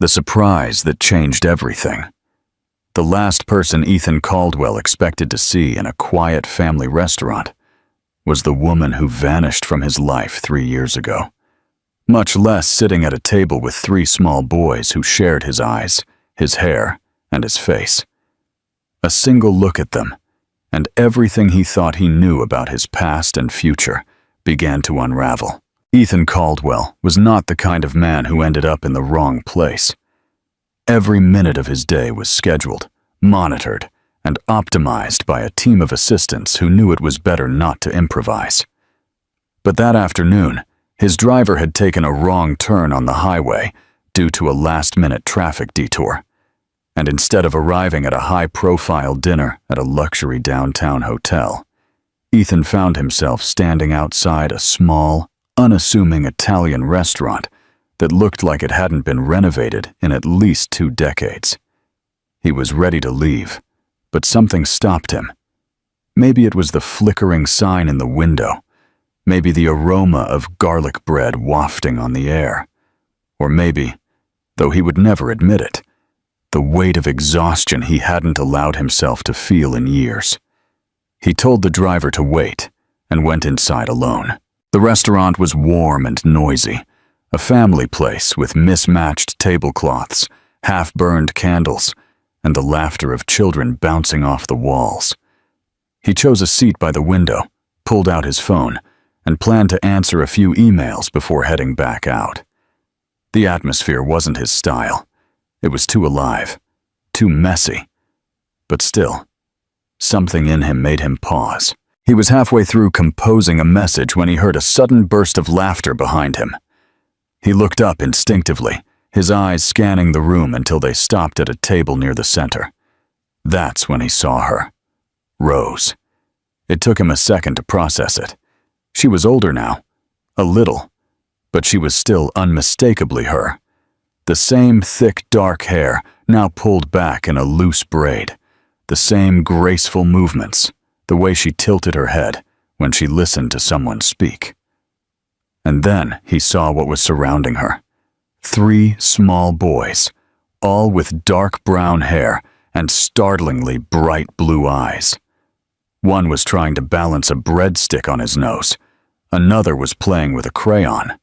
The surprise that changed everything. The last person Ethan Caldwell expected to see in a quiet family restaurant was the woman who vanished from his life 3 years ago, much less sitting at a table with 3 small boys who shared his eyes, his hair, and his face. A single look at them, and everything he thought he knew about his past and future began to unravel. Ethan Caldwell was not the kind of man who ended up in the wrong place. Every minute of his day was scheduled, monitored, and optimized by a team of assistants who knew it was better not to improvise. But that afternoon, his driver had taken a wrong turn on the highway due to a last-minute traffic detour, and instead of arriving at a high-profile dinner at a luxury downtown hotel, Ethan found himself standing outside a small, unassuming Italian restaurant that looked like it hadn't been renovated in at least 2 decades. He was ready to leave, but something stopped him. Maybe it was the flickering sign in the window, maybe the aroma of garlic bread wafting on the air, or maybe, though he would never admit it, the weight of exhaustion he hadn't allowed himself to feel in years. He told the driver to wait and went inside alone. The restaurant was warm and noisy, a family place with mismatched tablecloths, half-burned candles, and the laughter of children bouncing off the walls. He chose a seat by the window, pulled out his phone, and planned to answer a few emails before heading back out. The atmosphere wasn't his style. It was too alive, too messy. But still, something in him made him pause. He was halfway through composing a message when he heard a sudden burst of laughter behind him. He looked up instinctively, his eyes scanning the room until they stopped at a table near the center. That's when he saw her. Rose. It took him a second to process it. She was older now, a little, but she was still unmistakably her. The same thick, dark hair, now pulled back in a loose braid. The same graceful movements, the way she tilted her head when she listened to someone speak. And then he saw what was surrounding her. 3 small boys, all with dark brown hair and startlingly bright blue eyes. One was trying to balance a breadstick on his nose. Another was playing with a crayon.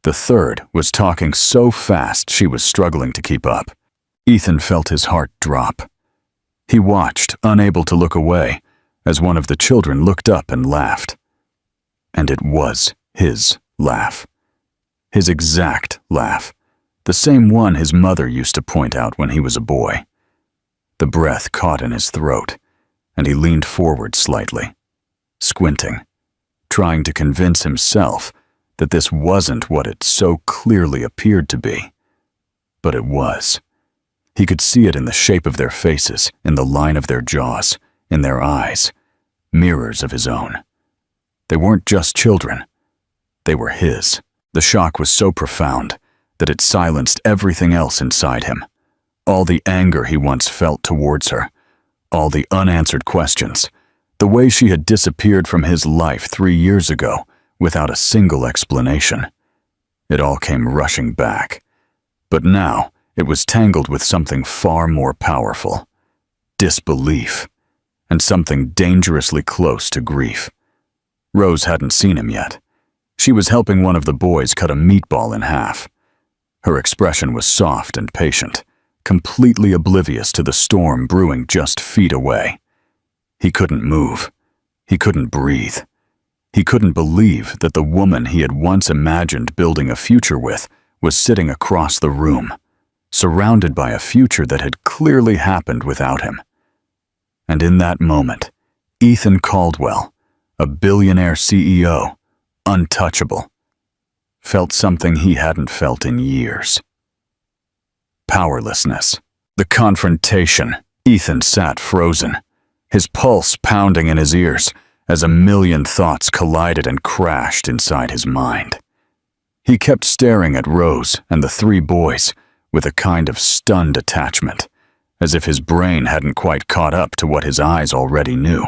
The third was talking so fast she was struggling to keep up. Ethan felt his heart drop. He watched, unable to look away, as one of the children looked up and laughed. And it was his laugh. His exact laugh. The same one his mother used to point out when he was a boy. The breath caught in his throat, and he leaned forward slightly, squinting, trying to convince himself that this wasn't what it so clearly appeared to be. But it was. He could see it in the shape of their faces, in the line of their jaws, in their eyes, mirrors of his own. They weren't just children. They were his. The shock was so profound that it silenced everything else inside him. All the anger he once felt towards her, all the unanswered questions, the way she had disappeared from his life 3 years ago without a single explanation. It all came rushing back. But now it was tangled with something far more powerful. Disbelief. And something dangerously close to grief. Rose hadn't seen him yet. She was helping one of the boys cut a meatball in half. Her expression was soft and patient, completely oblivious to the storm brewing just feet away. He couldn't move. He couldn't breathe. He couldn't believe that the woman he had once imagined building a future with was sitting across the room, surrounded by a future that had clearly happened without him. And in that moment, Ethan Caldwell, a billionaire CEO, untouchable, felt something he hadn't felt in years. Powerlessness. The confrontation. Ethan sat frozen, his pulse pounding in his ears as a million thoughts collided and crashed inside his mind. He kept staring at Rose and the 3 boys with a kind of stunned attachment, as if his brain hadn't quite caught up to what his eyes already knew.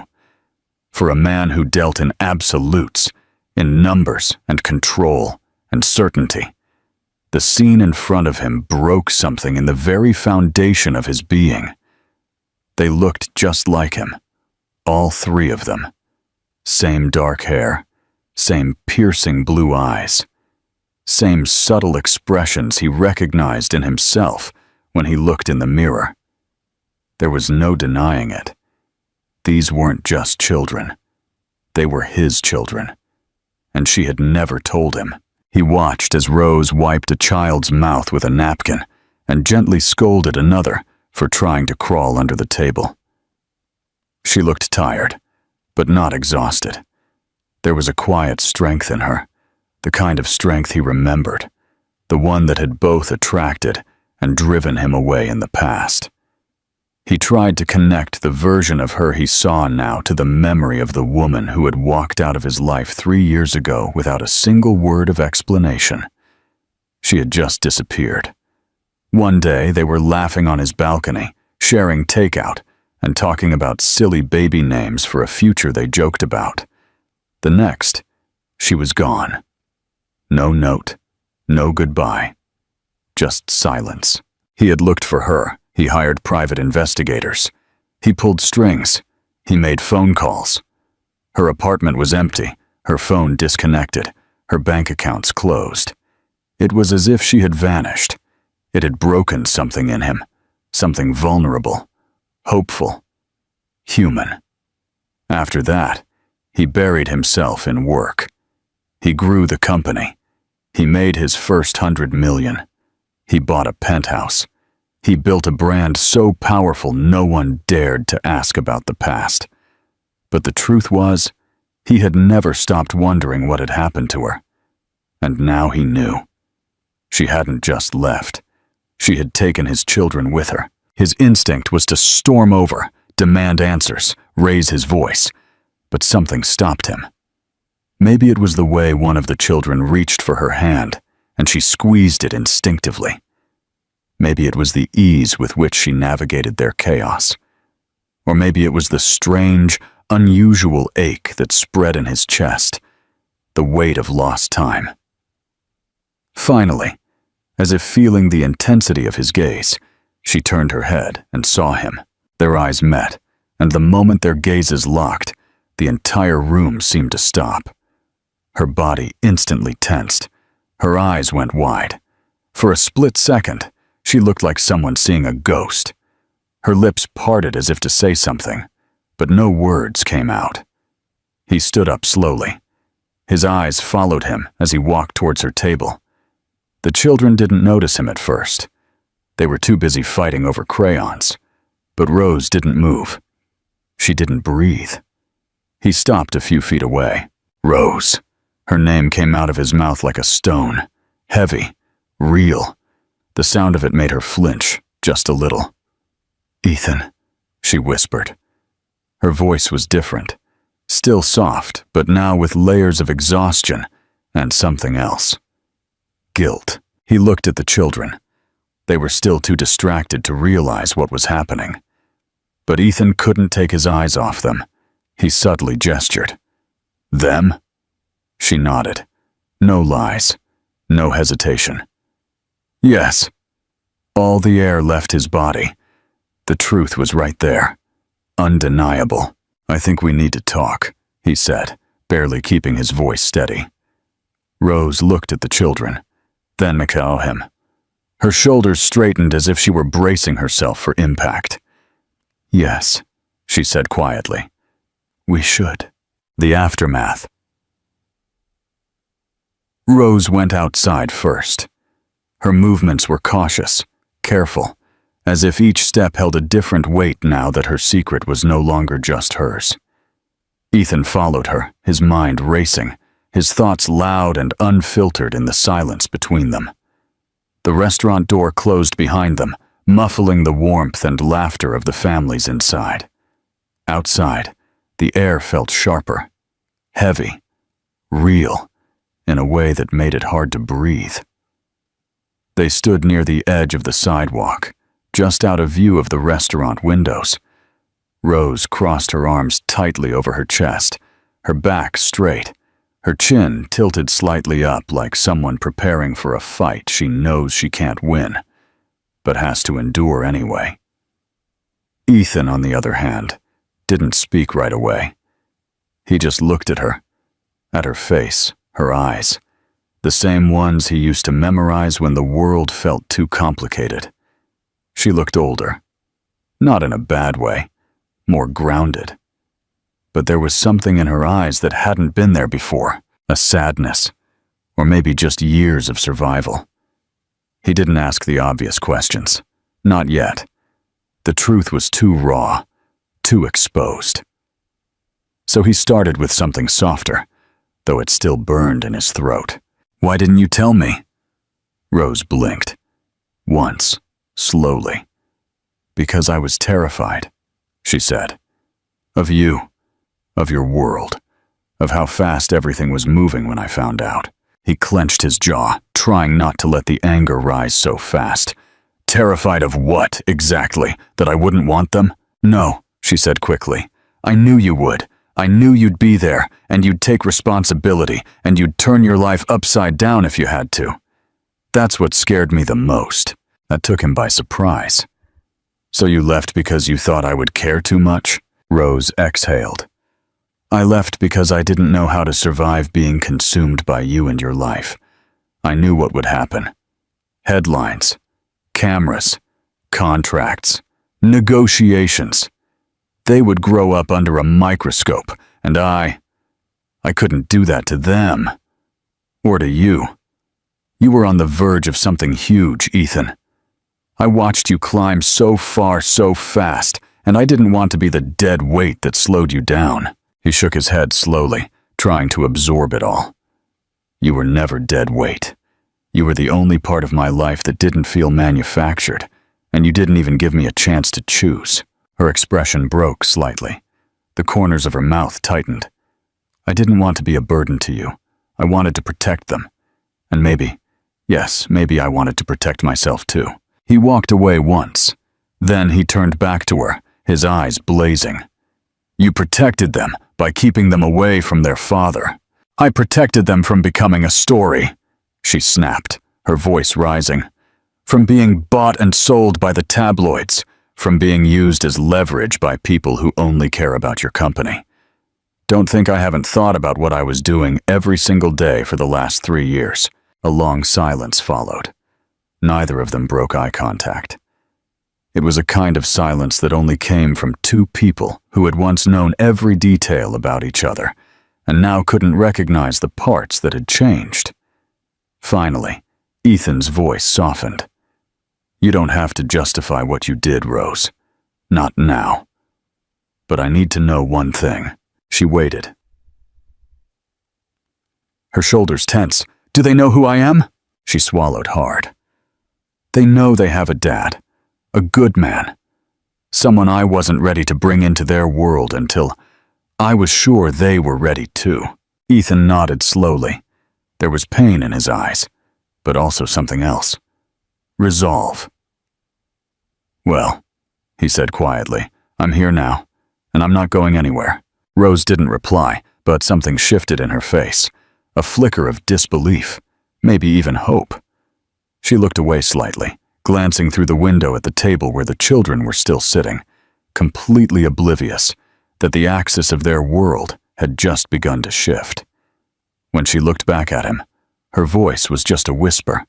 For a man who dealt in absolutes, in numbers and control and certainty, The scene in front of him broke something in the very foundation of his being. They looked just like him, all three of them. Same dark hair, same piercing blue eyes, same subtle expressions he recognized in himself when he looked in the mirror. There was no denying it. These weren't just children. They were his children, and she had never told him. He watched as Rose wiped a child's mouth with a napkin and gently scolded another for trying to crawl under the table. She looked tired, but not exhausted. There was a quiet strength in her, the kind of strength he remembered, the one that had both attracted and driven him away in the past. He tried to connect the version of her he saw now to the memory of the woman who had walked out of his life 3 years ago without a single word of explanation. She had just disappeared. One day they were laughing on his balcony, sharing takeout, and talking about silly baby names for a future they joked about. The next, she was gone. No note, no goodbye, just silence. He had looked for her. He hired private investigators. He pulled strings. He made phone calls. Her apartment was empty, her phone disconnected, her bank accounts closed. It was as if she had vanished. It had broken something in him, something vulnerable, hopeful, human. After that, he buried himself in work. He grew the company. He made his first $100 million. He bought a penthouse. He built a brand so powerful no one dared to ask about the past. But the truth was, he had never stopped wondering what had happened to her. And now he knew. She hadn't just left. She had taken his children with her. His instinct was to storm over, demand answers, raise his voice. But something stopped him. Maybe it was the way one of the children reached for her hand, and she squeezed it instinctively. Maybe it was the ease with which she navigated their chaos. Or maybe it was the strange, unusual ache that spread in his chest, the weight of lost time. Finally, as if feeling the intensity of his gaze, she turned her head and saw him. Their eyes met, and the moment their gazes locked, the entire room seemed to stop. Her body instantly tensed. Her eyes went wide. For a split second, she looked like someone seeing a ghost. Her lips parted as if to say something, but no words came out. He stood up slowly. His eyes followed him as he walked towards her table. The children didn't notice him at first. They were too busy fighting over crayons. But Rose didn't move. She didn't breathe. He stopped a few feet away. Rose. Her name came out of his mouth like a stone. Heavy. Real. The sound of it made her flinch, just a little. "Ethan," she whispered. Her voice was different. Still soft, but now with layers of exhaustion and something else. Guilt. He looked at the children. They were still too distracted to realize what was happening. But Ethan couldn't take his eyes off them. He subtly gestured. "Them?" She nodded. No lies. No hesitation. Yes. All the air left his body. The truth was right there. Undeniable. "I think we need to talk," he said, barely keeping his voice steady. Rose looked at the children, then at him. Her shoulders straightened as if she were bracing herself for impact. "Yes," she said quietly. "We should." The aftermath. Rose went outside first. Her movements were cautious, careful, as if each step held a different weight now that her secret was no longer just hers. Ethan followed her, his mind racing, his thoughts loud and unfiltered in the silence between them. The restaurant door closed behind them, muffling the warmth and laughter of the families inside. Outside, the air felt sharper, heavy, real, in a way that made it hard to breathe. They stood near the edge of the sidewalk, just out of view of the restaurant windows. Rose crossed her arms tightly over her chest, her back straight, her chin tilted slightly up like someone preparing for a fight she knows she can't win, but has to endure anyway. Ethan, on the other hand, didn't speak right away. He just looked at her face, her eyes, the same ones he used to memorize when the world felt too complicated. She looked older, not in a bad way, more grounded. But there was something in her eyes that hadn't been there before, a sadness, or maybe just years of survival. He didn't ask the obvious questions, not yet. The truth was too raw, too exposed. So he started with something softer, though it still burned in his throat. "Why didn't you tell me?" Rose blinked. Once, slowly. "Because I was terrified," she said. "Of you, of your world, of how fast everything was moving when I found out." He clenched his jaw, trying not to let the anger rise so fast. "Terrified of what, exactly? That I wouldn't want them?" "No," she said quickly. "I knew you would. I knew you'd be there, and you'd take responsibility, and you'd turn your life upside down if you had to. That's what scared me the most." That took him by surprise. "So you left because you thought I would care too much?" Rose exhaled. "I left because I didn't know how to survive being consumed by you and your life. I knew what would happen. Headlines, cameras, contracts, negotiations. They would grow up under a microscope, and I couldn't do that to them. Or to you. You were on the verge of something huge, Ethan. I watched you climb so far so fast, and I didn't want to be the dead weight that slowed you down." He shook his head slowly, trying to absorb it all. "You were never dead weight. You were the only part of my life that didn't feel manufactured, and you didn't even give me a chance to choose." Her expression broke slightly. The corners of her mouth tightened. "I didn't want to be a burden to you. I wanted to protect them. And maybe, yes, maybe I wanted to protect myself too." He walked away once. Then he turned back to her, his eyes blazing. "You protected them by keeping them away from their father." "I protected them from becoming a story," she snapped, her voice rising. "From being bought and sold by the tabloids. From being used as leverage by people who only care about your company. Don't think I haven't thought about what I was doing every single day for the last 3 years." A long silence followed. Neither of them broke eye contact. It was a kind of silence that only came from two people who had once known every detail about each other, and now couldn't recognize the parts that had changed. Finally, Ethan's voice softened. "You don't have to justify what you did, Rose. Not now. But I need to know one thing." She waited. Her shoulders tense. "Do they know who I am?" She swallowed hard. "They know they have a dad. A good man. Someone I wasn't ready to bring into their world until I was sure they were ready too." Ethan nodded slowly. There was pain in his eyes, but also something else. Resolve. "Well," he said quietly, "I'm here now, and I'm not going anywhere." Rose didn't reply, but something shifted in her face. A flicker of disbelief, maybe even hope. She looked away slightly, glancing through the window at the table where the children were still sitting, completely oblivious that the axis of their world had just begun to shift. When she looked back at him, her voice was just a whisper.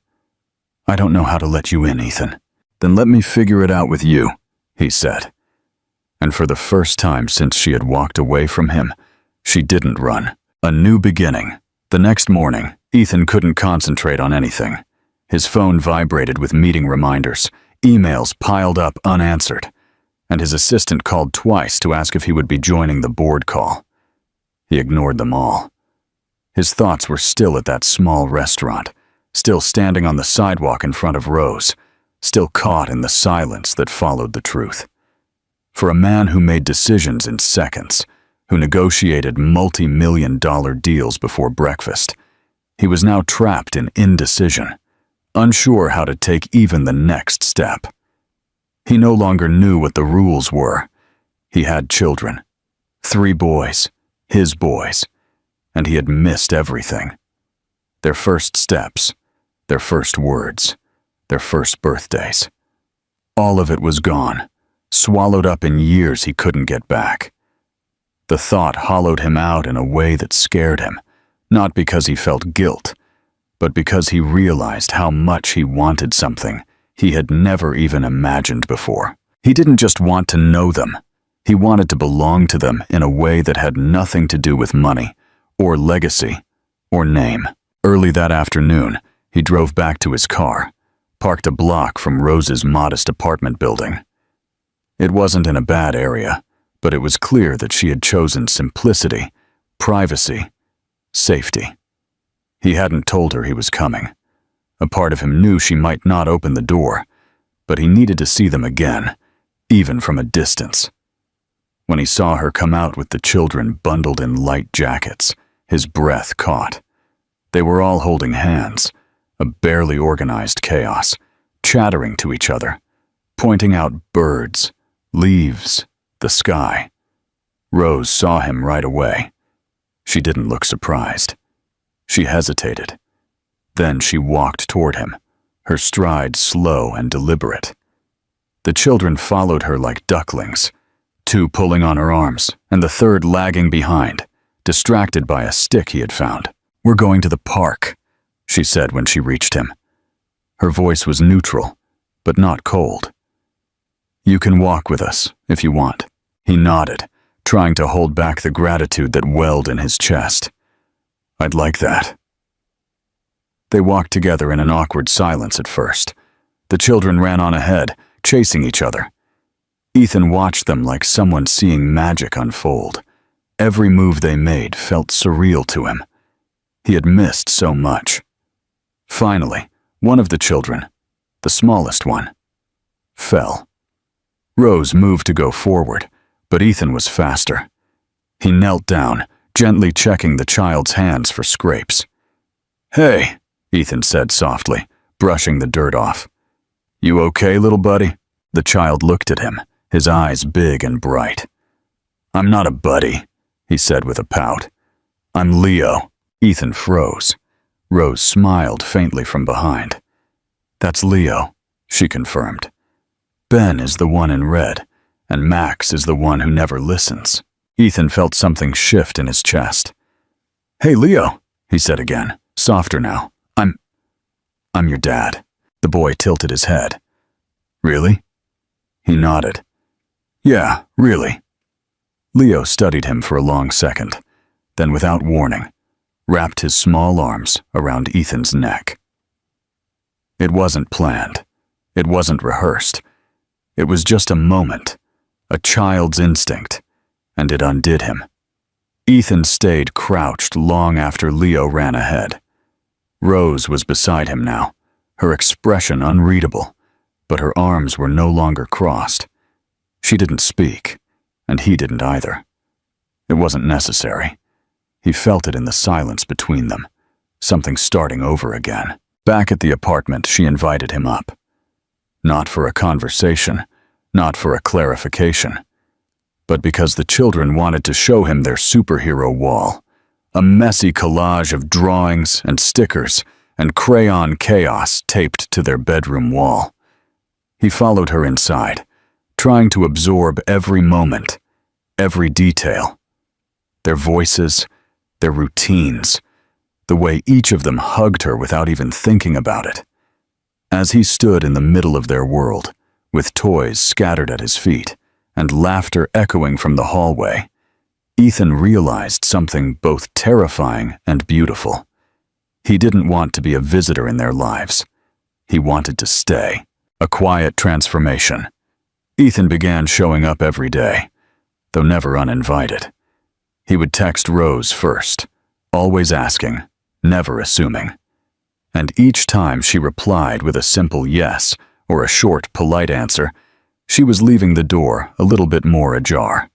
"I don't know how to let you in, Ethan." "Then let me figure it out with you," he said. And for the first time since she had walked away from him, she didn't run. A new beginning. The next morning, Ethan couldn't concentrate on anything. His phone vibrated with meeting reminders, emails piled up unanswered, and his assistant called twice to ask if he would be joining the board call. He ignored them all. His thoughts were still at that small restaurant, still standing on the sidewalk in front of Rose, still caught in the silence that followed the truth. For a man who made decisions in seconds, who negotiated multi-million-dollar deals before breakfast, he was now trapped in indecision, unsure how to take even the next step. He no longer knew what the rules were. He had children. 3 boys, his boys, and he had missed everything. Their first steps, their first words, their first birthdays. All of it was gone, swallowed up in years he couldn't get back. The thought hollowed him out in a way that scared him, not because he felt guilt, but because he realized how much he wanted something he had never even imagined before. He didn't just want to know them. He wanted to belong to them in a way that had nothing to do with money, or legacy, or name. Early that afternoon, he drove back to his car, parked a block from Rose's modest apartment building. It wasn't in a bad area, but it was clear that she had chosen simplicity, privacy, safety. He hadn't told her he was coming. A part of him knew she might not open the door, but he needed to see them again, even from a distance. When he saw her come out with the children bundled in light jackets, his breath caught. They were all holding hands, a barely organized chaos, chattering to each other, pointing out birds, leaves, the sky. Rose saw him right away. She didn't look surprised. She hesitated. Then she walked toward him, her stride slow and deliberate. The children followed her like ducklings, two pulling on her arms and the third lagging behind, distracted by a stick he had found. "We're going to the park," she said when she reached him. Her voice was neutral, but not cold. "You can walk with us, if you want." He nodded, trying to hold back the gratitude that welled in his chest. "I'd like that." They walked together in an awkward silence at first. The children ran on ahead, chasing each other. Ethan watched them like someone seeing magic unfold. Every move they made felt surreal to him. He had missed so much. Finally, one of the children, the smallest one, fell. Rose moved to go forward, but Ethan was faster. He knelt down, gently checking the child's hands for scrapes. "Hey," Ethan said softly, brushing the dirt off. "You okay, little buddy?" The child looked at him, his eyes big and bright. "I'm not a buddy," he said with a pout. "I'm Leo." Ethan froze. Rose smiled faintly from behind. "That's Leo," she confirmed. "Ben is the one in red, and Max is the one who never listens." Ethan felt something shift in his chest. "Hey, Leo," he said again, softer now. I'm your dad." The boy tilted his head. "Really?" He nodded. "Yeah, really." Leo studied him for a long second, then without warning, wrapped his small arms around Ethan's neck. It wasn't planned. It wasn't rehearsed. It was just a moment, a child's instinct, and it undid him. Ethan stayed crouched long after Leo ran ahead. Rose was beside him now, her expression unreadable, but her arms were no longer crossed. She didn't speak, and he didn't either. It wasn't necessary. He felt it in the silence between them, something starting over again. Back at the apartment, she invited him up. Not for a conversation, not for a clarification, but because the children wanted to show him their superhero wall, a messy collage of drawings and stickers and crayon chaos taped to their bedroom wall. He followed her inside, trying to absorb every moment, every detail. Their voices, their routines, the way each of them hugged her without even thinking about it. As he stood in the middle of their world, with toys scattered at his feet and laughter echoing from the hallway, Ethan realized something both terrifying and beautiful. He didn't want to be a visitor in their lives. He wanted to stay. A quiet transformation. Ethan began showing up every day, though never uninvited. He would text Rose first, always asking, never assuming. And each time she replied with a simple yes or a short, polite answer, she was leaving the door a little bit more ajar.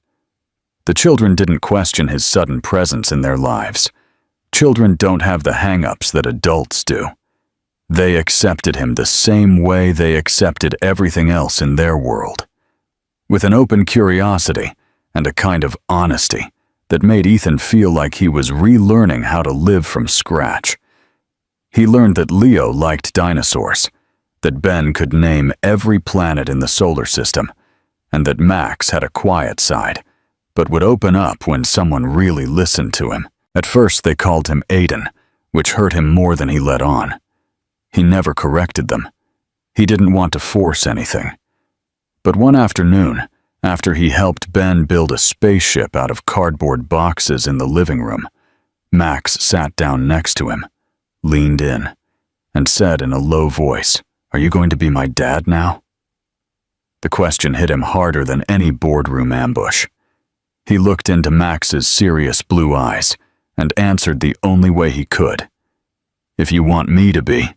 The children didn't question his sudden presence in their lives. Children don't have the hang-ups that adults do. They accepted him the same way they accepted everything else in their world. With an open curiosity and a kind of honesty that made Ethan feel like he was relearning how to live from scratch. He learned that Leo liked dinosaurs, that Ben could name every planet in the solar system, and that Max had a quiet side, but would open up when someone really listened to him. At first they called him Aiden, which hurt him more than he let on. He never corrected them. He didn't want to force anything. But one afternoon, after he helped Ben build a spaceship out of cardboard boxes in the living room, Max sat down next to him, leaned in, and said in a low voice, "Are you going to be my dad now?" The question hit him harder than any boardroom ambush. He looked into Max's serious blue eyes and answered the only way he could. "If you want me to be."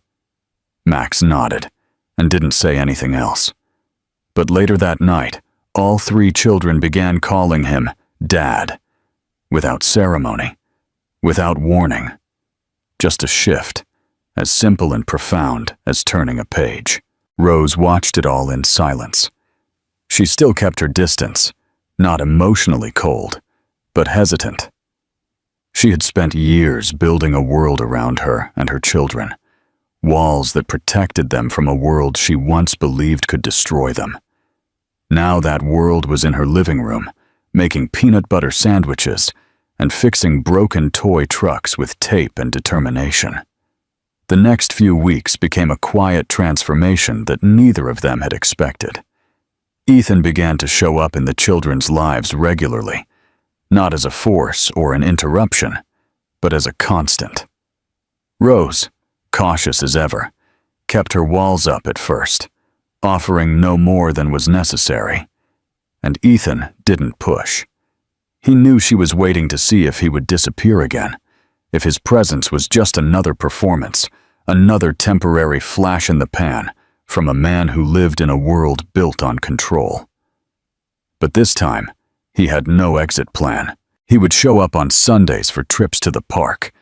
Max nodded and didn't say anything else. But later that night, all three children began calling him Dad, without ceremony, without warning. Just a shift, as simple and profound as turning a page. Rose watched it all in silence. She still kept her distance, not emotionally cold, but hesitant. She had spent years building a world around her and her children, walls that protected them from a world she once believed could destroy them. Now that world was in her living room, making peanut butter sandwiches and fixing broken toy trucks with tape and determination. The next few weeks became a quiet transformation that neither of them had expected. Ethan began to show up in the children's lives regularly, not as a force or an interruption, but as a constant. Rose, cautious as ever, kept her walls up at first, offering no more than was necessary. And Ethan didn't push. He knew she was waiting to see if he would disappear again, if his presence was just another performance, another temporary flash in the pan from a man who lived in a world built on control. But this time, he had no exit plan. He would show up on Sundays for trips to the park.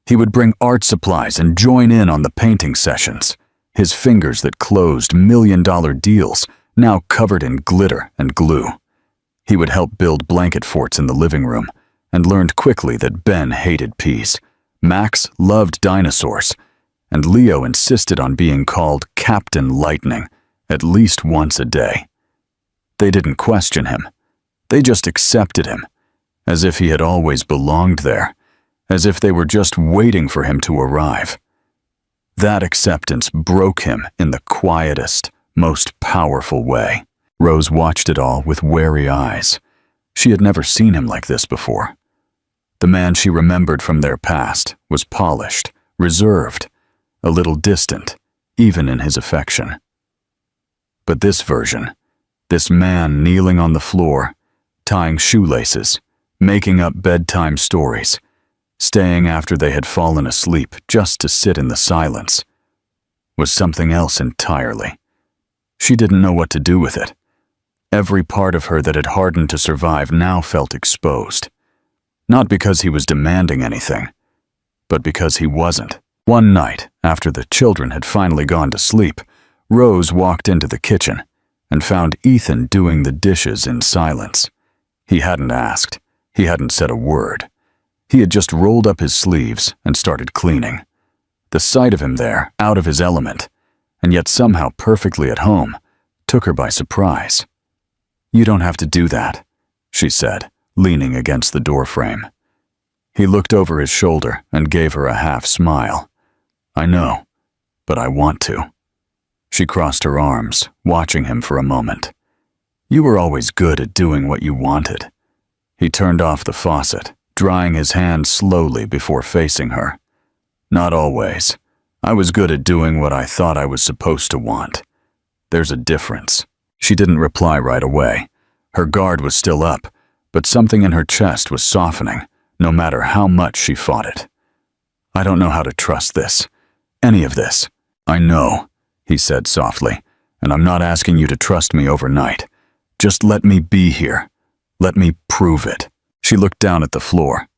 He would bring art supplies and join in on the painting sessions, his fingers that closed million-dollar deals now covered in glitter and glue. He would help build blanket forts in the living room and learned quickly that Ben hated peas, Max loved dinosaurs, and Leo insisted on being called Captain Lightning at least once a day. They didn't question him. They just accepted him, as if he had always belonged there, as if they were just waiting for him to arrive. That acceptance broke him in the quietest, most powerful way. Rose watched it all with wary eyes. She had never seen him like this before. The man she remembered from their past was polished, reserved, a little distant, even in his affection. But this version, this man kneeling on the floor, tying shoelaces, making up bedtime stories, staying after they had fallen asleep just to sit in the silence, was something else entirely. She didn't know what to do with it. Every part of her that had hardened to survive now felt exposed. Not because he was demanding anything, but because he wasn't. One night, after the children had finally gone to sleep, Rose walked into the kitchen and found Ethan doing the dishes in silence. He hadn't asked. He hadn't said a word. He had just rolled up his sleeves and started cleaning. The sight of him there, out of his element, and yet somehow perfectly at home, took her by surprise. "You don't have to do that," she said, leaning against the doorframe. He looked over his shoulder and gave her a half smile. "I know, but I want to." She crossed her arms, watching him for a moment. "You were always good at doing what you wanted." He turned off the faucet, drying his hands slowly before facing her. "Not always. I was good at doing what I thought I was supposed to want. There's a difference." She didn't reply right away. Her guard was still up, but something in her chest was softening, no matter how much she fought it. "I don't know how to trust this. Any of this." "I know," he said softly, "and I'm not asking you to trust me overnight. Just let me be here. Let me prove it." She looked down at the floor.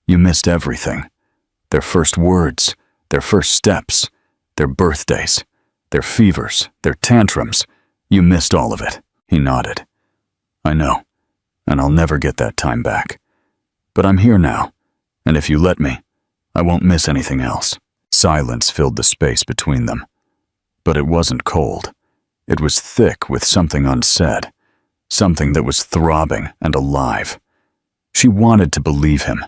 "You missed everything. Their first words, their first steps, their birthdays, their fevers, their tantrums. You missed all of it." He nodded. "I know, and I'll never get that time back. But I'm here now, and if you let me, I won't miss anything else." Silence filled the space between them. But it wasn't cold. It was thick with something unsaid, something that was throbbing and alive. She wanted to believe him.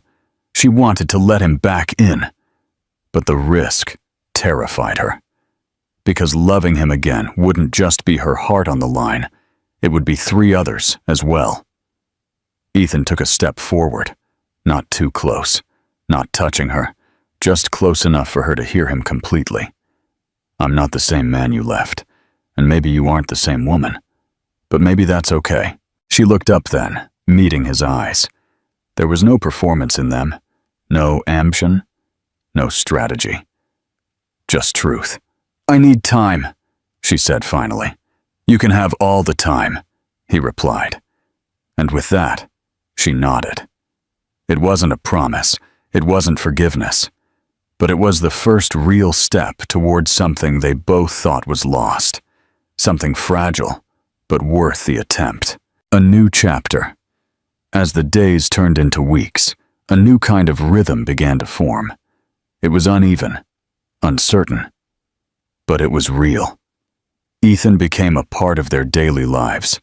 She wanted to let him back in. But the risk terrified her. Because loving him again wouldn't just be her heart on the line, it would be 3 others as well. Ethan took a step forward, not too close, not touching her, just close enough for her to hear him completely. "I'm not the same man you left, and maybe you aren't the same woman, but maybe that's okay." She looked up then, meeting his eyes. There was no performance in them, no ambition, no strategy. Just truth. "I need time," she said finally. "You can have all the time," he replied. And with that, she nodded. It wasn't a promise, it wasn't forgiveness, but it was the first real step towards something they both thought was lost, something fragile, but worth the attempt. A new chapter. As the days turned into weeks, a new kind of rhythm began to form. It was uneven, uncertain, but it was real. Ethan became a part of their daily lives,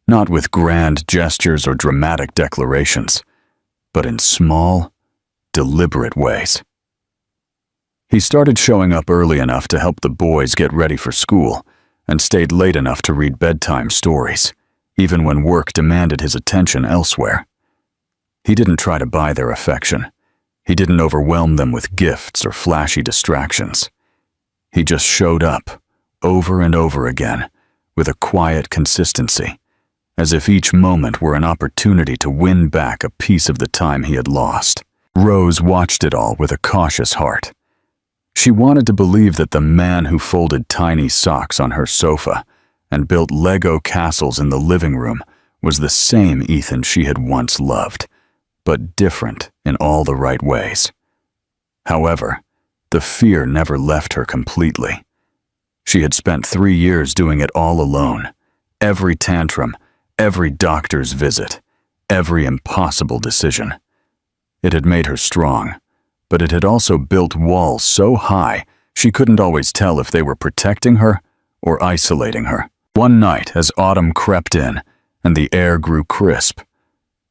not with grand gestures or dramatic declarations, but in small, deliberate ways. He started showing up early enough to help the boys get ready for school, and stayed late enough to read bedtime stories, even when work demanded his attention elsewhere. He didn't try to buy their affection. He didn't overwhelm them with gifts or flashy distractions. He just showed up, over and over again, with a quiet consistency, as if each moment were an opportunity to win back a piece of the time he had lost. Rose watched it all with a cautious heart. She wanted to believe that the man who folded tiny socks on her sofa and built Lego castles in the living room was the same Ethan she had once loved, but different in all the right ways. However, the fear never left her completely. She had spent 3 years doing it all alone, every tantrum, every doctor's visit, every impossible decision. It had made her strong, but it had also built walls so high she couldn't always tell if they were protecting her or isolating her. One night, as autumn crept in and the air grew crisp,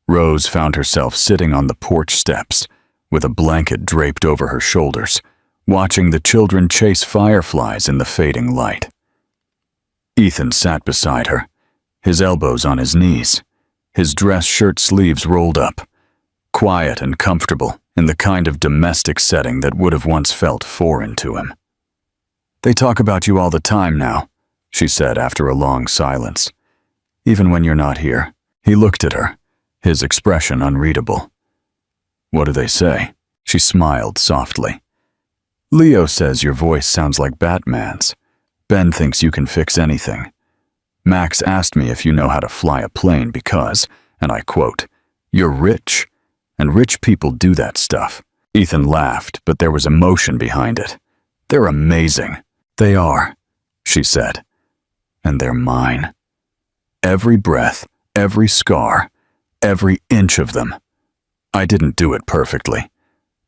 Rose found herself sitting on the porch steps with a blanket draped over her shoulders, watching the children chase fireflies in the fading light. Ethan sat beside her, his elbows on his knees, his dress shirt sleeves rolled up, quiet and comfortable in the kind of domestic setting that would have once felt foreign to him. "They talk about you all the time now," she said after a long silence. "Even when you're not here." He looked at her, his expression unreadable. "What do they say?" She smiled softly. "Leo says your voice sounds like Batman's. Ben thinks you can fix anything. Max asked me if you know how to fly a plane because, and I quote, 'You're rich, and rich people do that stuff.'" Ethan laughed, but there was emotion behind it. "They're amazing." "They are," she said. "And they're mine. Every breath, every scar, every inch of them. I didn't do it perfectly,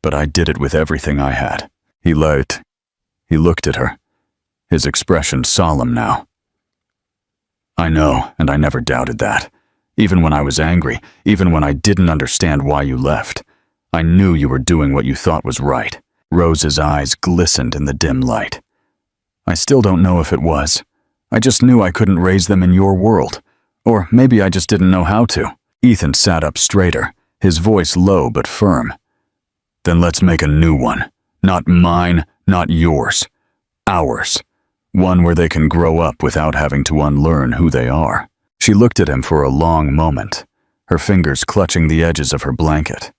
but I did it with everything I had." He looked at her, his expression solemn now. "I know, and I never doubted that. Even when I was angry, even when I didn't understand why you left, I knew you were doing what you thought was right." Rose's eyes glistened in the dim light. "I still don't know if it was. I just knew I couldn't raise them in your world. Or maybe I just didn't know how to." Ethan sat up straighter, his voice low but firm. "Then let's make a new one. Not mine, not yours. Ours. One where they can grow up without having to unlearn who they are." She looked at him for a long moment, her fingers clutching the edges of her blanket.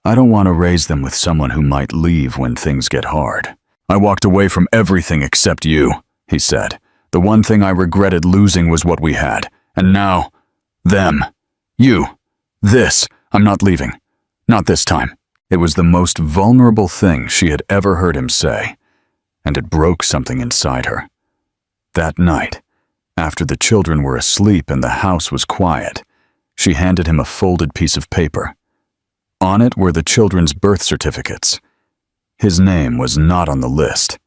"I don't want to raise them with someone who might leave when things get hard. I walked away from everything except you," he said. "The one thing I regretted losing was what we had. And now, them. You. This. I'm not leaving. Not this time." It was the most vulnerable thing she had ever heard him say, and it broke something inside her. That night, after the children were asleep and the house was quiet, she handed him a folded piece of paper. On it were the children's birth certificates. His name was not on the list.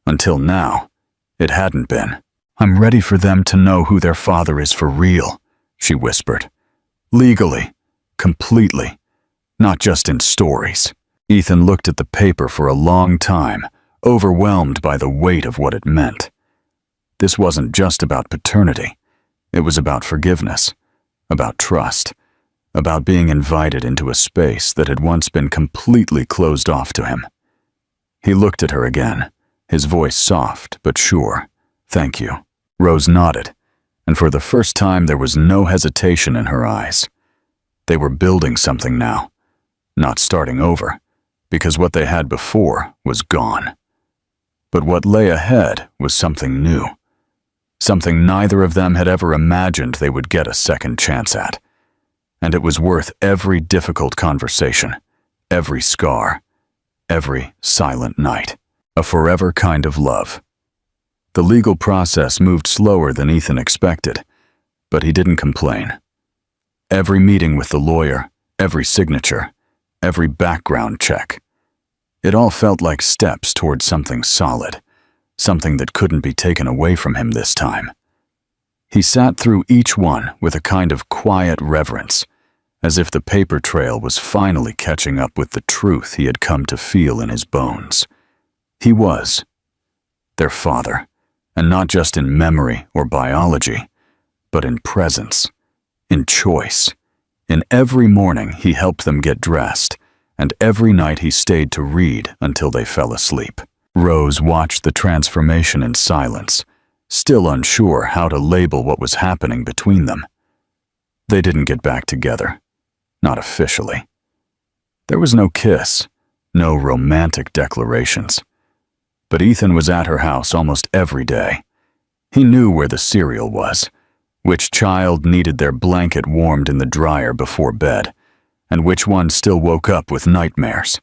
Until now, it hadn't been. "I'm ready for them to know who their father is for real," she whispered. "Legally, completely, not just in stories." Ethan looked at the paper for a long time, overwhelmed by the weight of what it meant. This wasn't just about paternity. It was about forgiveness, about trust, about being invited into a space that had once been completely closed off to him. He looked at her again, his voice soft but sure. "Thank you." Rose nodded, and for the first time there was no hesitation in her eyes. They were building something now, not starting over, because what they had before was gone. But what lay ahead was something new, something neither of them had ever imagined they would get a second chance at. And it was worth every difficult conversation, every scar, every silent night. A forever kind of love. The legal process moved slower than Ethan expected, but he didn't complain. Every meeting with the lawyer, every signature, every background check, it all felt like steps toward something solid, something that couldn't be taken away from him this time. He sat through each one with a kind of quiet reverence, as if the paper trail was finally catching up with the truth he had come to feel in his bones. He was their father, and not just in memory or biology, but in presence, in choice. In every morning he helped them get dressed, and every night he stayed to read until they fell asleep. Rose watched the transformation in silence, still unsure how to label what was happening between them. They didn't get back together, not officially. There was no kiss, no romantic declarations. But Ethan was at her house almost every day. He knew where the cereal was, which child needed their blanket warmed in the dryer before bed, and which one still woke up with nightmares.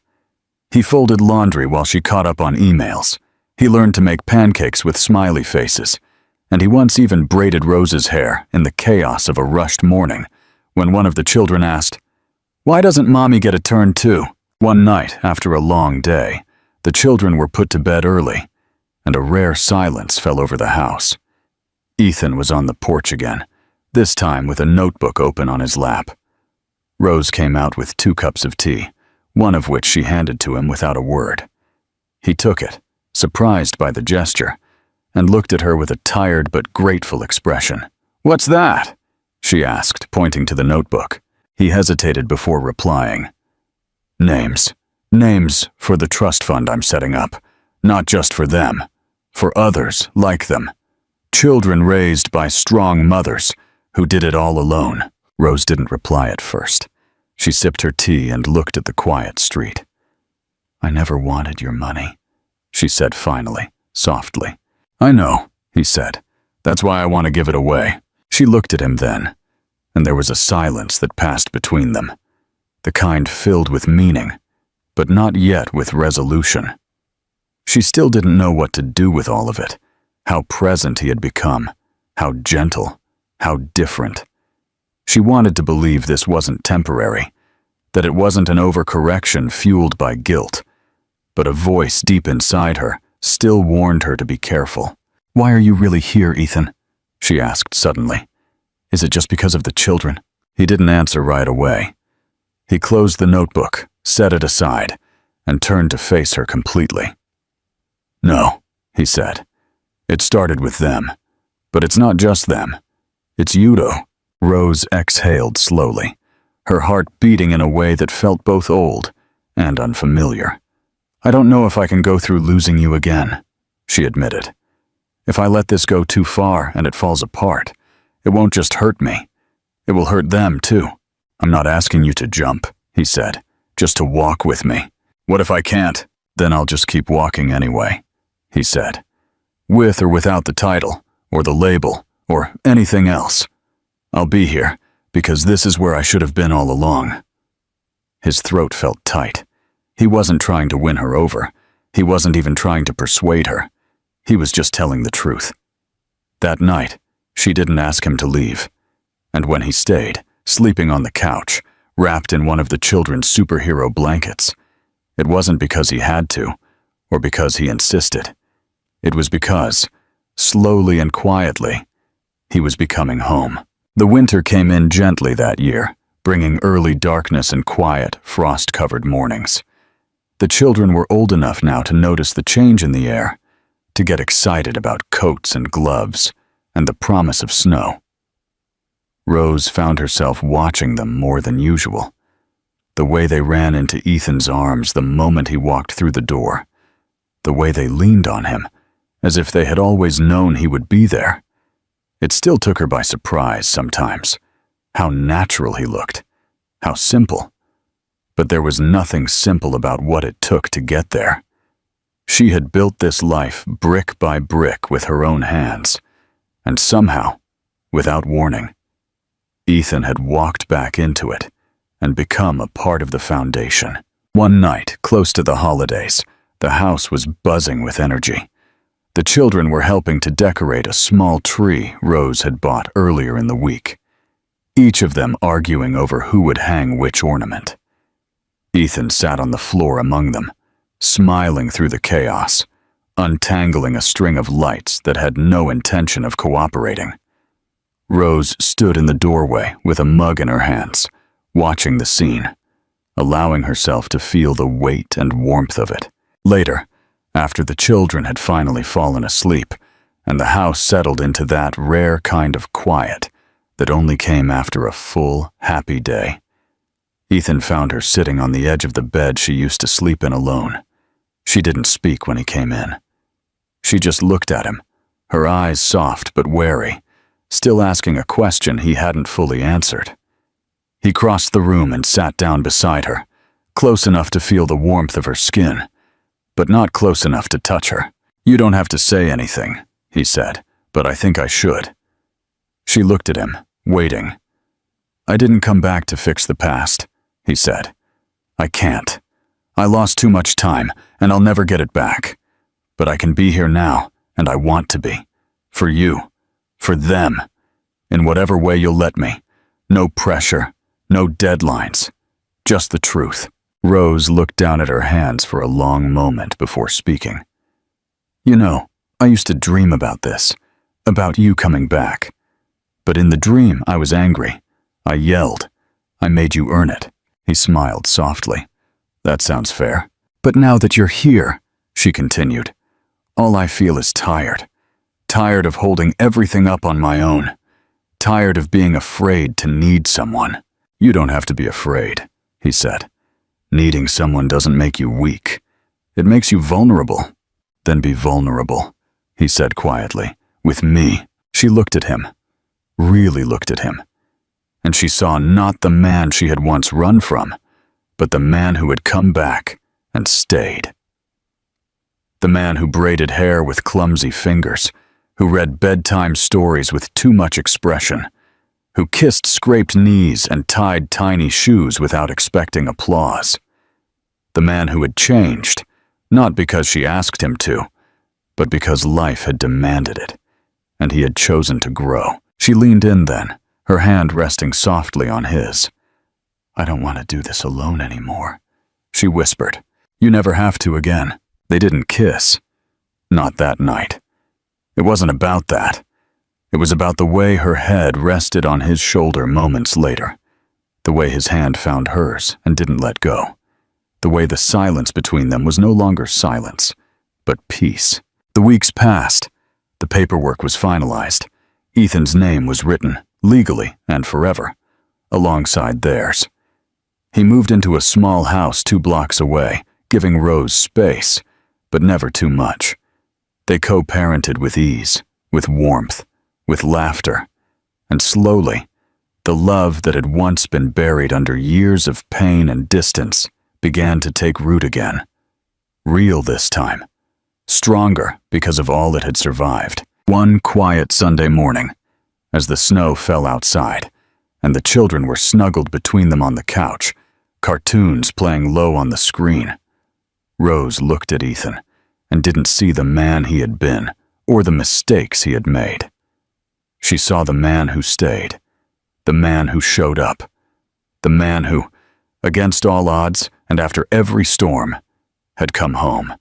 He folded laundry while she caught up on emails. He learned to make pancakes with smiley faces, and he once even braided Rose's hair in the chaos of a rushed morning when one of the children asked, "Why doesn't Mommy get a turn too?" One night, after a long day, the children were put to bed early, and a rare silence fell over the house. Ethan was on the porch again, this time with a notebook open on his lap. Rose came out with 2 cups of tea, one of which she handed to him without a word. He took it, surprised by the gesture, and looked at her with a tired but grateful expression. "What's that?" she asked, pointing to the notebook. He hesitated before replying. "Names. Names for the trust fund I'm setting up. Not just for them, for others like them. Children raised by strong mothers who did it all alone." Rose didn't reply at first. She sipped her tea and looked at the quiet street. "I never wanted your money," she said finally, softly. "I know," he said. "That's why I want to give it away." She looked at him then, and there was a silence that passed between them, the kind filled with meaning, but not yet with resolution. She still didn't know what to do with all of it, how present he had become, how gentle, how different. She wanted to believe this wasn't temporary, that it wasn't an overcorrection fueled by guilt, but a voice deep inside her still warned her to be careful. "Why are you really here, Ethan?" she asked suddenly. "Is it just because of the children?" He didn't answer right away. He closed the notebook, set it aside, and turned to face her completely. "No," he said. "It started with them, but it's not just them. It's Udo." Rose exhaled slowly, her heart beating in a way that felt both old and unfamiliar. "I don't know if I can go through losing you again," she admitted. "If I let this go too far and it falls apart, it won't just hurt me. It will hurt them too." "I'm not asking you to jump," he said, "just to walk with me." "What if I can't?" "Then I'll just keep walking anyway," he said. "With or without the title, or the label, or anything else. I'll be here, because this is where I should have been all along." His throat felt tight. He wasn't trying to win her over. He wasn't even trying to persuade her. He was just telling the truth. That night, she didn't ask him to leave. And when he stayed, sleeping on the couch, wrapped in one of the children's superhero blankets. It wasn't because he had to, or because he insisted. It was because, slowly and quietly, he was becoming home. The winter came in gently that year, bringing early darkness and quiet, frost-covered mornings. The children were old enough now to notice the change in the air, to get excited about coats and gloves and the promise of snow. Rose found herself watching them more than usual. The way they ran into Ethan's arms the moment he walked through the door. The way they leaned on him, as if they had always known he would be there. It still took her by surprise sometimes. How natural he looked. How simple. But there was nothing simple about what it took to get there. She had built this life brick by brick with her own hands. And somehow, without warning, Ethan had walked back into it and become a part of the foundation. One night, close to the holidays, the house was buzzing with energy. The children were helping to decorate a small tree Rose had bought earlier in the week, each of them arguing over who would hang which ornament. Ethan sat on the floor among them, smiling through the chaos, untangling a string of lights that had no intention of cooperating. Rose stood in the doorway with a mug in her hands, watching the scene, allowing herself to feel the weight and warmth of it. Later, after the children had finally fallen asleep, and the house settled into that rare kind of quiet that only came after a full, happy day, Ethan found her sitting on the edge of the bed she used to sleep in alone. She didn't speak when he came in. She just looked at him, her eyes soft but wary, still asking a question he hadn't fully answered. He crossed the room and sat down beside her, close enough to feel the warmth of her skin, but not close enough to touch her. "You don't have to say anything," he said, "but I think I should." She looked at him, waiting. "I didn't come back to fix the past," he said. "I can't. I lost too much time, and I'll never get it back. But I can be here now, and I want to be. For you. For them. In whatever way you'll let me. No pressure. No deadlines. Just the truth." Rose looked down at her hands for a long moment before speaking. "You know, I used to dream about this, about you coming back. But in the dream, I was angry. I yelled. I made you earn it." He smiled softly. "That sounds fair. But now that you're here," she continued, "all I feel is tired. Tired of holding everything up on my own. Tired of being afraid to need someone." "You don't have to be afraid," he said. "Needing someone doesn't make you weak. It makes you vulnerable." "Then be vulnerable," he said quietly. "With me." She looked at him, really looked at him, and she saw not the man she had once run from, but the man who had come back and stayed. The man who braided hair with clumsy fingers, who read bedtime stories with too much expression, who kissed scraped knees and tied tiny shoes without expecting applause. The man who had changed, not because she asked him to, but because life had demanded it, and he had chosen to grow. She leaned in then, her hand resting softly on his. "I don't want to do this alone anymore," she whispered. "You never have to again." They didn't kiss. Not that night. It wasn't about that. It was about the way her head rested on his shoulder moments later, the way his hand found hers and didn't let go, the way the silence between them was no longer silence, but peace. The weeks passed. The paperwork was finalized. Ethan's name was written, legally and forever, alongside theirs. He moved into a small house 2 blocks away, giving Rose space, but never too much. They co-parented with ease, with warmth, with laughter, and slowly, the love that had once been buried under years of pain and distance began to take root again. Real this time. Stronger because of all it had survived. One quiet Sunday morning, as the snow fell outside, and the children were snuggled between them on the couch, cartoons playing low on the screen, Rose looked at Ethan and didn't see the man he had been or the mistakes he had made. She saw the man who stayed, the man who showed up, The man who, against all odds and after every storm, had come home.